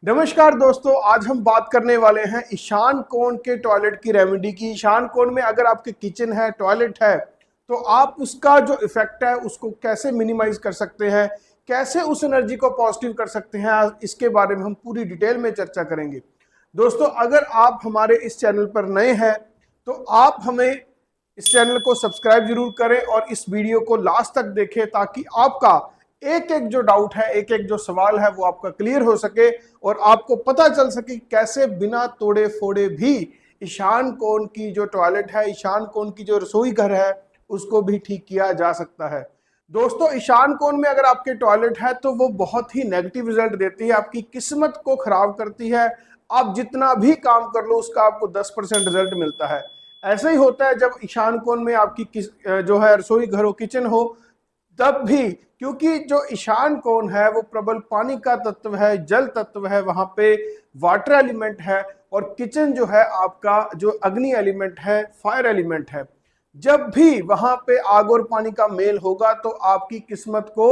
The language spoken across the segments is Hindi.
नमस्कार दोस्तों, आज हम बात करने वाले हैं ईशान कोण के टॉयलेट की रेमेडी की। ईशान कोण में अगर आपके किचन है, टॉयलेट है, तो आप उसका जो इफेक्ट है उसको कैसे मिनिमाइज कर सकते हैं, कैसे उस एनर्जी को पॉजिटिव कर सकते हैं, आज इसके बारे में हम पूरी डिटेल में चर्चा करेंगे। दोस्तों, अगर आप हमारे इस चैनल पर नए हैं तो आप हमें इस चैनल को सब्सक्राइब जरूर करें और इस वीडियो को लास्ट तक देखें ताकि आपका एक एक जो डाउट है, एक एक जो सवाल है वो आपका क्लियर हो सके और आपको पता चल सके कैसे बिना तोड़े फोड़े भी ईशान कोण की जो टॉयलेट है, ईशान कोण की जो रसोई घर है, उसको भी ठीक किया जा सकता है। दोस्तों, ईशान कोण में अगर आपके टॉयलेट है तो वो बहुत ही नेगेटिव रिजल्ट देती है, आपकी किस्मत को खराब करती है। आप जितना भी काम कर लो उसका आपको 10% रिजल्ट मिलता है। ऐसा ही होता है जब ईशान कोण में आपकी जो है रसोई घर हो, किचन हो, तब भी, क्योंकि जो ईशान कोण है वो प्रबल पानी का तत्व है, जल तत्व है, वहां पे वाटर एलिमेंट है, और किचन जो है आपका जो अग्नि एलिमेंट है, फायर एलिमेंट है। जब भी वहां पे आग और पानी का मेल होगा तो आपकी किस्मत को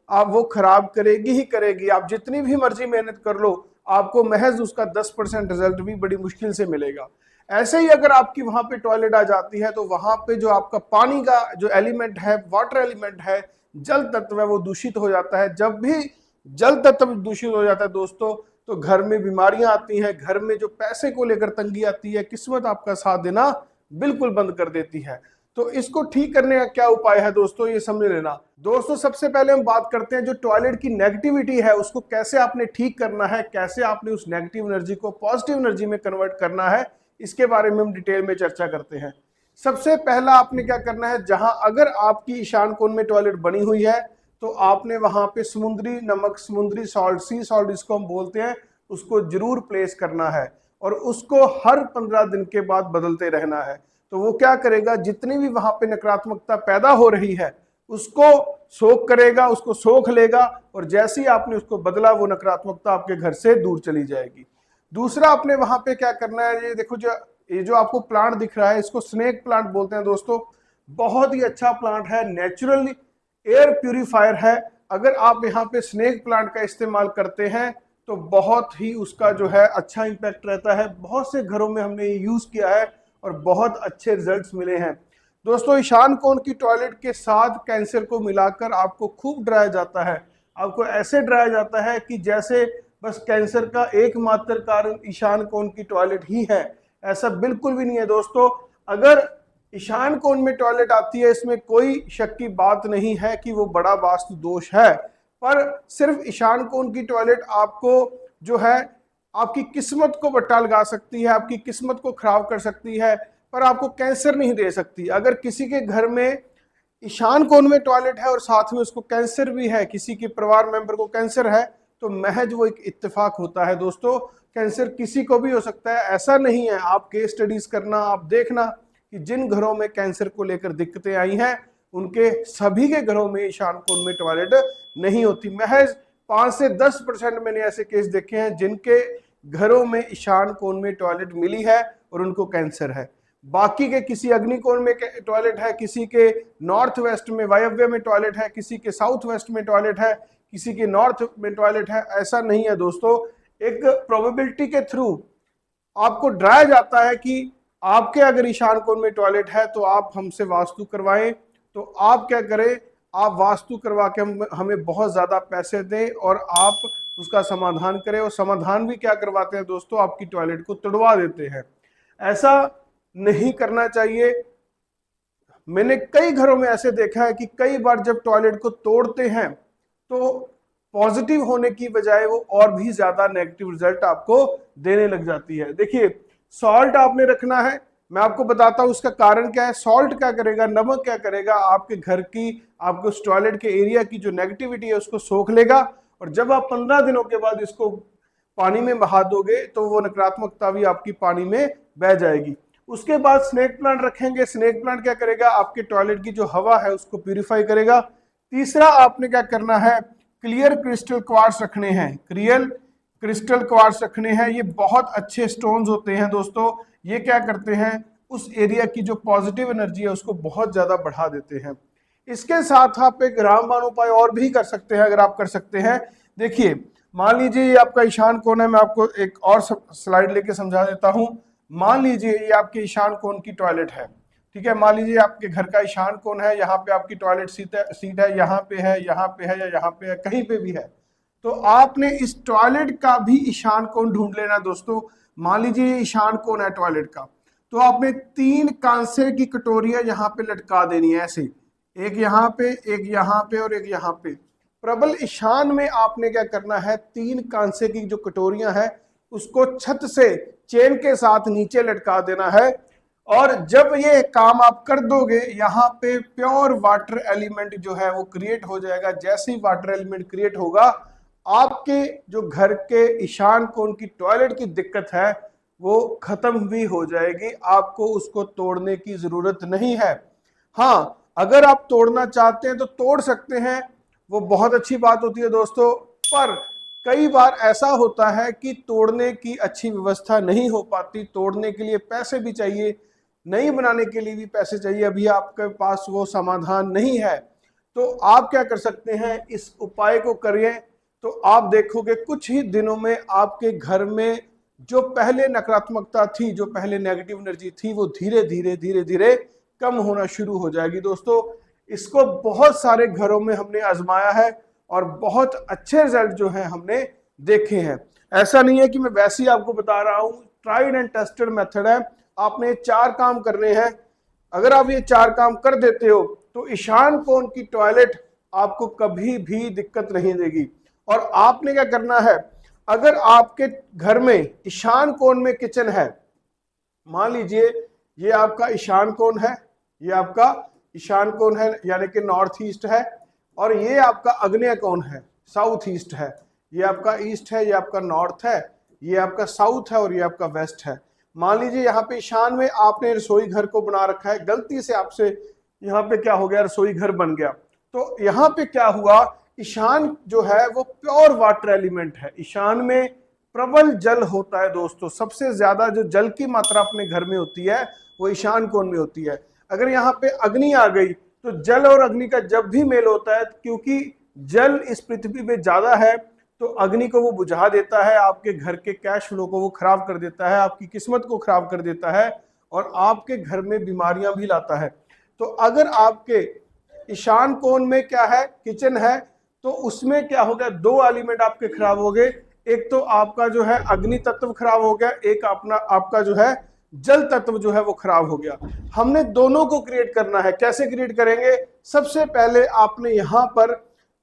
आप वो खराब करेगी ही करेगी। आप जितनी भी मर्जी मेहनत कर लो, आपको महज उसका 10% रिजल्ट भी बड़ी मुश्किल से मिलेगा। ऐसे ही अगर आपकी वहां पे टॉयलेट आ जाती है तो वहां पे जो आपका पानी का जो एलिमेंट है, वाटर एलिमेंट है, जल तत्व है, वो दूषित हो जाता है। जब भी जल तत्व दूषित हो जाता है दोस्तों, तो घर में बीमारियां आती हैं, घर में जो पैसे को लेकर तंगी आती है, किस्मत आपका साथ देना बिल्कुल बंद कर देती है। तो इसको ठीक करने का क्या उपाय है दोस्तों, ये समझ लेना। दोस्तों, सबसे पहले हम बात करते हैं जो टॉयलेट की नेगेटिविटी है उसको कैसे आपने ठीक करना है, कैसे आपने उस नेगेटिव एनर्जी को पॉजिटिव एनर्जी में कन्वर्ट करना है, इसके बारे में हम डिटेल में चर्चा करते हैं। सबसे पहला आपने क्या करना है, जहां अगर आपकी ईशान कोण में टॉयलेट बनी हुई है तो आपने वहां पे समुद्री नमक, समुद्री सॉल्ट, सी सॉल्ट जिसको हम बोलते हैं, उसको जरूर प्लेस करना है और उसको हर 15 दिन के बाद बदलते रहना है। तो वो क्या करेगा, जितनी भी वहां पे नकारात्मकता पैदा हो रही है उसको सोख करेगा, उसको सोख लेगा, और जैसे ही आपने उसको बदला वो नकारात्मकता आपके घर से दूर चली जाएगी। दूसरा आपने वहां पे क्या करना है, ये देखो, ये जो आपको प्लांट दिख रहा है इसको स्नेक प्लांट बोलते हैं दोस्तों। बहुत ही अच्छा प्लांट है, नेचुरल एयर प्यूरिफायर है। अगर आप यहाँ पे स्नेक प्लांट का इस्तेमाल करते हैं तो बहुत ही उसका जो है अच्छा इंपैक्ट रहता है। बहुत से घरों में हमने ये यूज किया है और बहुत अच्छे रिजल्ट्स मिले हैं। दोस्तों, ईशान कोण की टॉयलेट के साथ कैंसर को मिलाकर आपको खूब डराया जाता है। आपको ऐसे डराया जाता है कि जैसे बस कैंसर का एकमात्र कारण ईशान कोण की टॉयलेट ही है। ऐसा बिल्कुल भी नहीं है दोस्तों। अगर ईशान कोण में टॉयलेट आती है, इसमें कोई शक की बात नहीं है कि वो बड़ा वास्तु दोष है, पर सिर्फ ईशान कोण की टॉयलेट आपको जो है आपकी किस्मत को बट्टा लगा सकती है, आपकी किस्मत को खराब कर सकती है, पर आपको कैंसर नहीं दे सकती। अगर किसी के घर में ईशान कोण में टॉयलेट है और साथ में उसको कैंसर भी है, किसी के परिवार मेंबर को कैंसर है, तो महज वो एक इत्तेफाक होता है दोस्तों। कैंसर किसी को भी हो सकता है, ऐसा नहीं है। आप केस स्टडीज करना, आप देखना कि जिन घरों में कैंसर को लेकर दिक्कतें आई हैं उनके सभी के घरों में ईशान कोण में टॉयलेट नहीं होती। महज 5 से 10% मैंने ऐसे केस देखे हैं जिनके घरों में ईशान कोण में टॉयलेट मिली है और उनको कैंसर है। बाकी के किसी अग्निकोण में टॉयलेट है, किसी के नॉर्थ वेस्ट में वायव्य में टॉयलेट है, किसी के साउथ वेस्ट में टॉयलेट है, किसी के नॉर्थ में टॉयलेट है, ऐसा नहीं है दोस्तों। एक प्रोबेबिलिटी के थ्रू आपको डराया जाता है कि आपके अगर ईशान कोण में टॉयलेट है तो आप हमसे वास्तु करवाएं। तो आप क्या करें, आप वास्तु करवा के हमें बहुत ज्यादा पैसे दें और आप उसका समाधान करें। और समाधान भी क्या करवाते हैं दोस्तों, आपकी टॉयलेट को तोड़वा देते हैं। ऐसा नहीं करना चाहिए। मैंने कई घरों में ऐसे देखा है कि कई बार जब टॉयलेट को तोड़ते हैं तो पॉजिटिव होने की बजाय वो और भी ज्यादा नेगेटिव रिजल्ट आपको देने लग जाती है। देखिए, सॉल्ट आपने रखना है, मैं आपको बताता हूं उसका कारण क्या है। सॉल्ट क्या करेगा, नमक क्या करेगा, आपके घर की, आपके उस टॉयलेट के एरिया की जो नेगेटिविटी है उसको सोख लेगा, और जब आप 15 दिनों के बाद इसको पानी में बहा दोगे तो वो नकारात्मकता भी आपकी पानी में बह जाएगी। उसके बाद स्नेक प्लांट रखेंगे। स्नेक प्लांट क्या करेगा, आपके टॉयलेट की जो हवा है उसको प्यूरिफाई करेगा। तीसरा आपने क्या करना है, क्लियर क्रिस्टल क्वार्ट्स रखने हैं। क्लियर क्रिस्टल क्वार्ट्स रखने हैं, ये बहुत अच्छे स्टोन्स होते हैं दोस्तों। ये क्या करते हैं, उस एरिया की जो पॉजिटिव एनर्जी है उसको बहुत ज्यादा बढ़ा देते हैं। इसके साथ आप एक रामबाण उपाय और भी कर सकते हैं, अगर आप कर सकते हैं। देखिए, मान लीजिए ये आपका ईशान कोण है, मैं आपको एक और स्लाइड लेके समझा देता हूँ। मान लीजिए ये आपके ईशान कोण की टॉयलेट है, ठीक है। मान लीजिए आपके घर का ईशान कोण है, यहाँ पे आपकी टॉयलेट सीट है, यहाँ पे है, यहाँ पे है, या यहाँ पे है, कहीं पे भी है। तो आपने इस टॉयलेट का भी ईशान कोण ढूंढ लेना दोस्तों। मान लीजिए ये ईशान कोण है टॉयलेट का, तो आपने 3 कांसे की कटोरियां यहाँ पे लटका देनी है ऐसे, एक यहाँ पे, एक यहाँ पे और एक यहाँ पे। प्रबल ईशान में आपने क्या करना है, 3 कांसे की जो कटोरियां हैं उसको छत से चेन के साथ नीचे लटका देना है। और जब ये काम आप कर दोगे, यहाँ पे प्योर वाटर एलिमेंट जो है वो क्रिएट हो जाएगा। जैसे ही वाटर एलिमेंट क्रिएट होगा, आपके जो घर के ईशान कोण की टॉयलेट की दिक्कत है वो खत्म भी हो जाएगी। आपको उसको तोड़ने की जरूरत नहीं है। हाँ, अगर आप तोड़ना चाहते हैं तो तोड़ सकते हैं, वो बहुत अच्छी बात होती है दोस्तों। पर कई बार ऐसा होता है कि तोड़ने की अच्छी व्यवस्था नहीं हो पाती, तोड़ने के लिए पैसे भी चाहिए, नई बनाने के लिए भी पैसे चाहिए, अभी आपके पास वो समाधान नहीं है। तो आप क्या कर सकते हैं, इस उपाय को करिए तो आप देखोगे कुछ ही दिनों में आपके घर में जो पहले नकारात्मकता थी, जो पहले नेगेटिव एनर्जी थी, वो धीरे धीरे धीरे धीरे कम होना शुरू हो जाएगी दोस्तों। इसको बहुत सारे घरों में हमने आजमाया है और बहुत अच्छे रिजल्ट जो है हमने देखे हैं। ऐसा नहीं है कि मैं वैसे ही आपको बता रहा हूँ, ट्राइड एंड टेस्टेड मेथड है। आपने 4 काम करने हैं। अगर आप ये 4 काम कर देते हो तो ईशान कोण की टॉयलेट आपको कभी भी दिक्कत नहीं देगी। और आपने क्या करना है, अगर आपके घर में ईशान कोण में किचन है, मान लीजिए ये आपका ईशान कोण है, ये आपका ईशान कोण है यानी कि नॉर्थ ईस्ट है, और ये आपका आग्नेय कोण है, साउथ ईस्ट है। ये आपका ईस्ट है, ये आपका नॉर्थ है, ये आपका साउथ है और ये आपका वेस्ट है। मान लीजिए यहाँ पे ईशान में आपने रसोई घर को बना रखा है, गलती से आपसे यहाँ पे क्या हो गया, रसोई घर बन गया। तो यहाँ पे क्या हुआ, ईशान जो है वो प्योर वाटर एलिमेंट है। ईशान में प्रबल जल होता है दोस्तों, सबसे ज्यादा जो जल की मात्रा अपने घर में होती है वो ईशान कोण में होती है। अगर यहाँ पे अग्नि आ गई तो जल और अग्नि का जब भी मेल होता है, क्योंकि जल इस पृथ्वी पे ज्यादा है, तो अग्नि को वो बुझा देता है, आपके घर के कैश फ्लो को वो खराब कर देता है, आपकी किस्मत को खराब कर देता है और आपके घर में बीमारियां भी लाता है। तो अगर आपके ईशान कोण में क्या है, किचन है, तो उसमें क्या हो गया, 2 एलिमेंट आपके खराब हो गए। एक तो आपका जो है अग्नि तत्व खराब हो गया, एक आपका जो है जल तत्व जो है वो खराब हो गया। हमने दोनों को क्रिएट करना है। कैसे क्रिएट करेंगे, सबसे पहले आपने यहां पर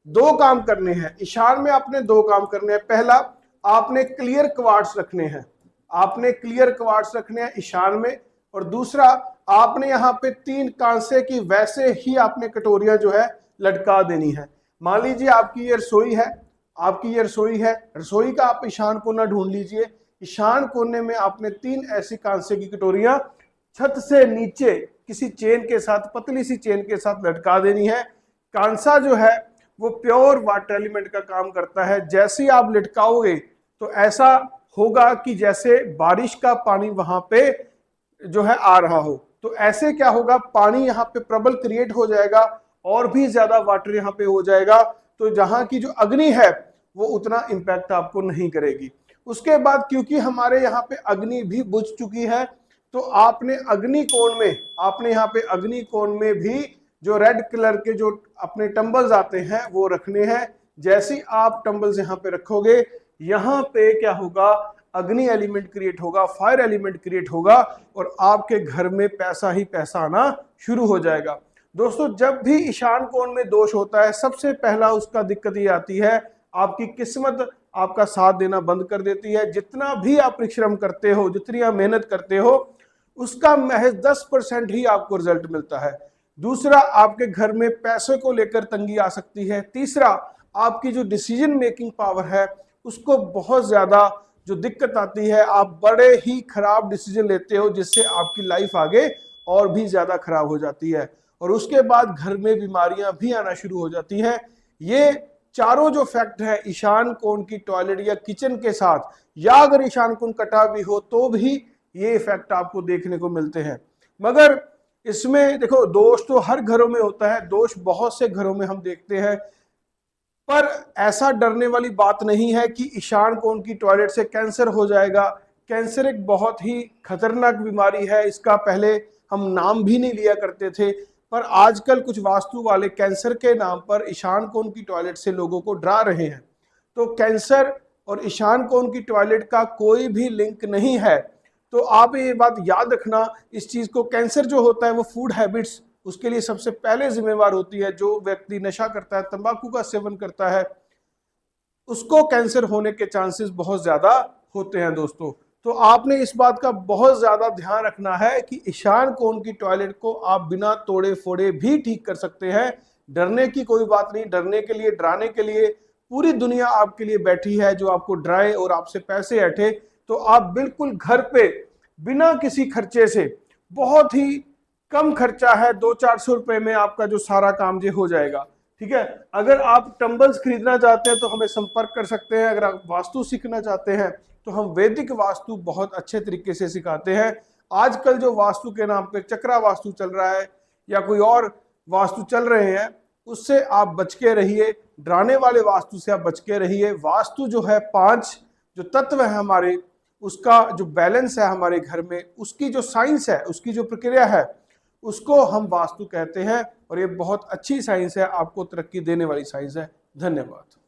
2 काम करने हैं। ईशान में आपने 2 काम करने हैं। पहला, आपने क्लियर क्वार्ट्स रखने हैं, आपने क्लियर क्वार्ट्स रखने हैं ईशान में। और दूसरा, आपने यहाँ पे 3 कांसे की वैसे ही आपने कटोरियां जो है लटका देनी है। मान लीजिए आपकी ये रसोई है, आपकी ये रसोई है, रसोई का आप ईशान कोना ढूंढ लीजिए। ईशान कोने में आपने 3 ऐसी कांसे की कटोरियां छत से नीचे किसी चेन के साथ, पतली सी चेन के साथ लटका देनी है। कांसा जो है वो प्योर वाटर एलिमेंट का काम करता है। जैसे ही आप लटकाओगे तो ऐसा होगा कि जैसे बारिश का पानी वहां पे जो है आ रहा हो। तो ऐसे क्या होगा, पानी यहाँ पे प्रबल क्रिएट हो जाएगा और भी ज्यादा वाटर यहाँ पे हो जाएगा। तो जहां की जो अग्नि है वो उतना इंपैक्ट आपको नहीं करेगी। उसके बाद क्योंकि हमारे यहाँ पे अग्नि भी बुझ चुकी है, तो आपने अग्नि कोण में, आपने यहाँ पे अग्नि कोण में भी जो रेड कलर के जो अपने टंबल्स आते हैं वो रखने हैं। जैसे आप टंबल्स यहाँ पे रखोगे, यहाँ पे क्या होगा, अग्नि एलिमेंट क्रिएट होगा, फायर एलिमेंट क्रिएट होगा और आपके घर में पैसा ही पैसा आना शुरू हो जाएगा। दोस्तों, जब भी ईशान कोण में दोष होता है, सबसे पहला उसका दिक्कत ये आती है, आपकी किस्मत आपका साथ देना बंद कर देती है। जितना भी आप परिश्रम करते हो, जितनी आप मेहनत करते हो, उसका महज 10% ही आपको रिजल्ट मिलता है। दूसरा, आपके घर में पैसे को लेकर तंगी आ सकती है। तीसरा, आपकी जो डिसीजन मेकिंग पावर है उसको बहुत ज्यादा जो दिक्कत आती है, आप बड़े ही खराब डिसीजन लेते हो जिससे आपकी लाइफ आगे और भी ज्यादा खराब हो जाती है। और उसके बाद घर में बीमारियां भी आना शुरू हो जाती हैं। ये चारों जो फैक्ट है ईशान कोण की टॉयलेट या किचन के साथ, या अगर ईशान कोण कटा भी हो तो भी ये इफेक्ट आपको देखने को मिलते हैं। मगर इसमें देखो, दोष तो हर घरों में होता है, दोष बहुत से घरों में हम देखते हैं। पर ऐसा डरने वाली बात नहीं है कि ईशान कोण की टॉयलेट से कैंसर हो जाएगा। कैंसर एक बहुत ही खतरनाक बीमारी है, इसका पहले हम नाम भी नहीं लिया करते थे, पर आजकल कुछ वास्तु वाले कैंसर के नाम पर ईशान कोण की टॉयलेट से लोगों को डरा रहे हैं। तो कैंसर और ईशान कोण की टॉयलेट का कोई भी लिंक नहीं है। तो आप ये बात याद रखना इस चीज को। कैंसर जो होता है वो फूड हैबिट्स उसके लिए सबसे पहले जिम्मेवार होती है। जो व्यक्ति नशा करता है, तंबाकू का सेवन करता है, उसको कैंसर होने के चांसेस बहुत ज्यादा होते हैं दोस्तों। तो आपने इस बात का बहुत ज्यादा ध्यान रखना है कि ईशान कोण की टॉयलेट को आप बिना तोड़े फोड़े भी ठीक कर सकते हैं। डरने की कोई बात नहीं। डरने के लिए, डराने के लिए पूरी दुनिया आपके लिए बैठी है जो आपको डराए और आपसे पैसे ऐंठे। तो आप बिल्कुल घर पे बिना किसी खर्चे से, बहुत ही कम खर्चा है, 200-400 रुपए में आपका जो सारा काम जो हो जाएगा। ठीक है, अगर आप टंबल्स खरीदना चाहते हैं तो हमें संपर्क कर सकते हैं। अगर आप वास्तु सीखना चाहते हैं तो हम वैदिक वास्तु बहुत अच्छे तरीके से सिखाते हैं। आजकल जो वास्तु के नाम पे चक्रा वास्तु चल रहा है या कोई और वास्तु चल रहे हैं, उससे आप बच के रहिए। डराने वाले वास्तु से आप बच के रहिए। वास्तु जो है 5 जो तत्व है हमारे, उसका जो बैलेंस है हमारे घर में, उसकी जो साइंस है, उसकी जो प्रक्रिया है, उसको हम वास्तु कहते हैं। और ये बहुत अच्छी साइंस है, आपको तरक्की देने वाली साइंस है। धन्यवाद।